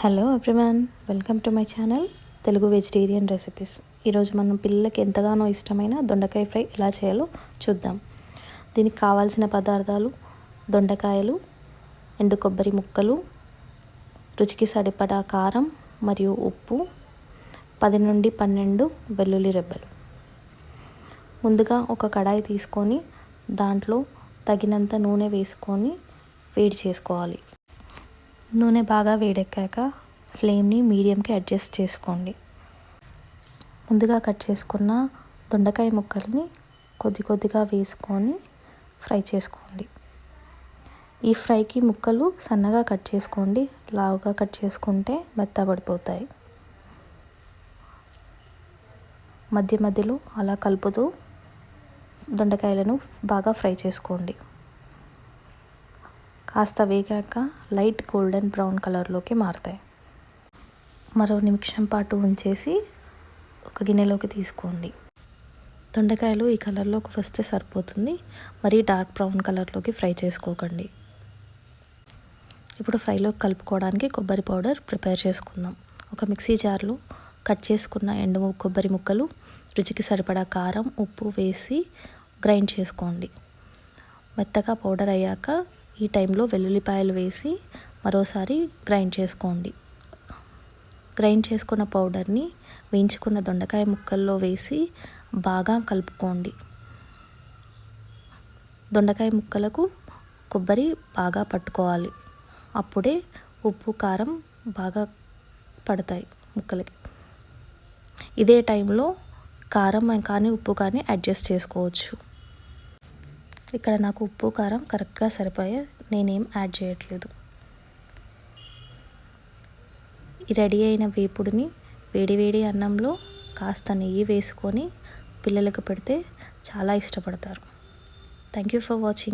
Hello everyone, welcome to my channel Telugu vegetarian recipes. ఈరోజు మనం పిల్లలకి ఎంతగానో ఇష్టమైన దొండకాయ ఫ్రై ఎలా చేయాలో చూద్దాం. దీనికి కావాల్సిన పదార్థాలు: దొండకాయలు, ఎండు కొబ్బరి ముక్కలు, రుచికి సరిపడా కారం మరియు ఉప్పు, 10 నుండి 12 వెల్లుల్లి రెబ్బలు. ముందుగా ఒక కడాయి తీసుకొని దాంట్లో తగినంత నూనె వేసుకొని వేడి చేసుకోవాలి. నూనె బాగా వేడెక్కాక ఫ్లేమ్ని మీడియంకి అడ్జస్ట్ చేసుకోండి. ముందుగా కట్ చేసుకున్న దొండకాయ ముక్కల్ని కొద్దిగా వేసుకొని ఫ్రై చేసుకోండి. ఈ ఫ్రైకి ముక్కలు సన్నగా కట్ చేసుకోండి, లావుగా కట్ చేసుకుంటే మెత్తబడిపోతాయి. మధ్యలో అలా కలుపుతూ దొండకాయలను బాగా ఫ్రై చేసుకోండి. కాస్త వేగాక లైట్ గోల్డెన్ బ్రౌన్ కలర్లోకి మారుతాయి. మరో నిమిషం పాటు ఉంచేసి ఒక గిన్నెలోకి తీసుకోండి. దొండకాయలు ఈ కలర్లోకి వస్తే సరిపోతుంది, మరీ డార్క్ బ్రౌన్ కలర్లోకి ఫ్రై చేసుకోకండి. ఇప్పుడు ఫ్రైలోకి కలుపుకోవడానికి కొబ్బరి పౌడర్ ప్రిపేర్ చేసుకుందాం. ఒక మిక్సీ జార్లో కట్ చేసుకున్న ఎండు కొబ్బరి ముక్కలు, రుచికి సరిపడా కారం, ఉప్పు వేసి గ్రైండ్ చేసుకోండి. మెత్తగా పౌడర్ అయ్యాక ఈ టైంలో వెల్లుల్లిపాయలు వేసి మరోసారి గ్రైండ్ చేసుకోండి. గ్రైండ్ చేసుకున్న పౌడర్ని వేయించుకున్న దొండకాయ ముక్కల్లో వేసి బాగా కలుపుకోండి. దొండకాయ ముక్కలకు కొబ్బరి బాగా పట్టుకోవాలి. అప్పుడే ఉప్పు, కారం బాగా పడతాయి ముక్కలకి. ఇదే టైంలో కారం కానీ ఉప్పు కానీ అడ్జస్ట్ చేసుకోవచ్చు. ఇక్కడ నాకు ఉప్పు, కారం కరెక్ట్గా సరిపోయాయి, నేనేం యాడ్ చేయట్లేదు. ఈ రెడీ అయిన వేపుడిని వేడి అన్నంలో కాస్త నెయ్యి వేసుకొని పిల్లలకు పెడితే చాలా ఇష్టపడతారు. Thank you for watching.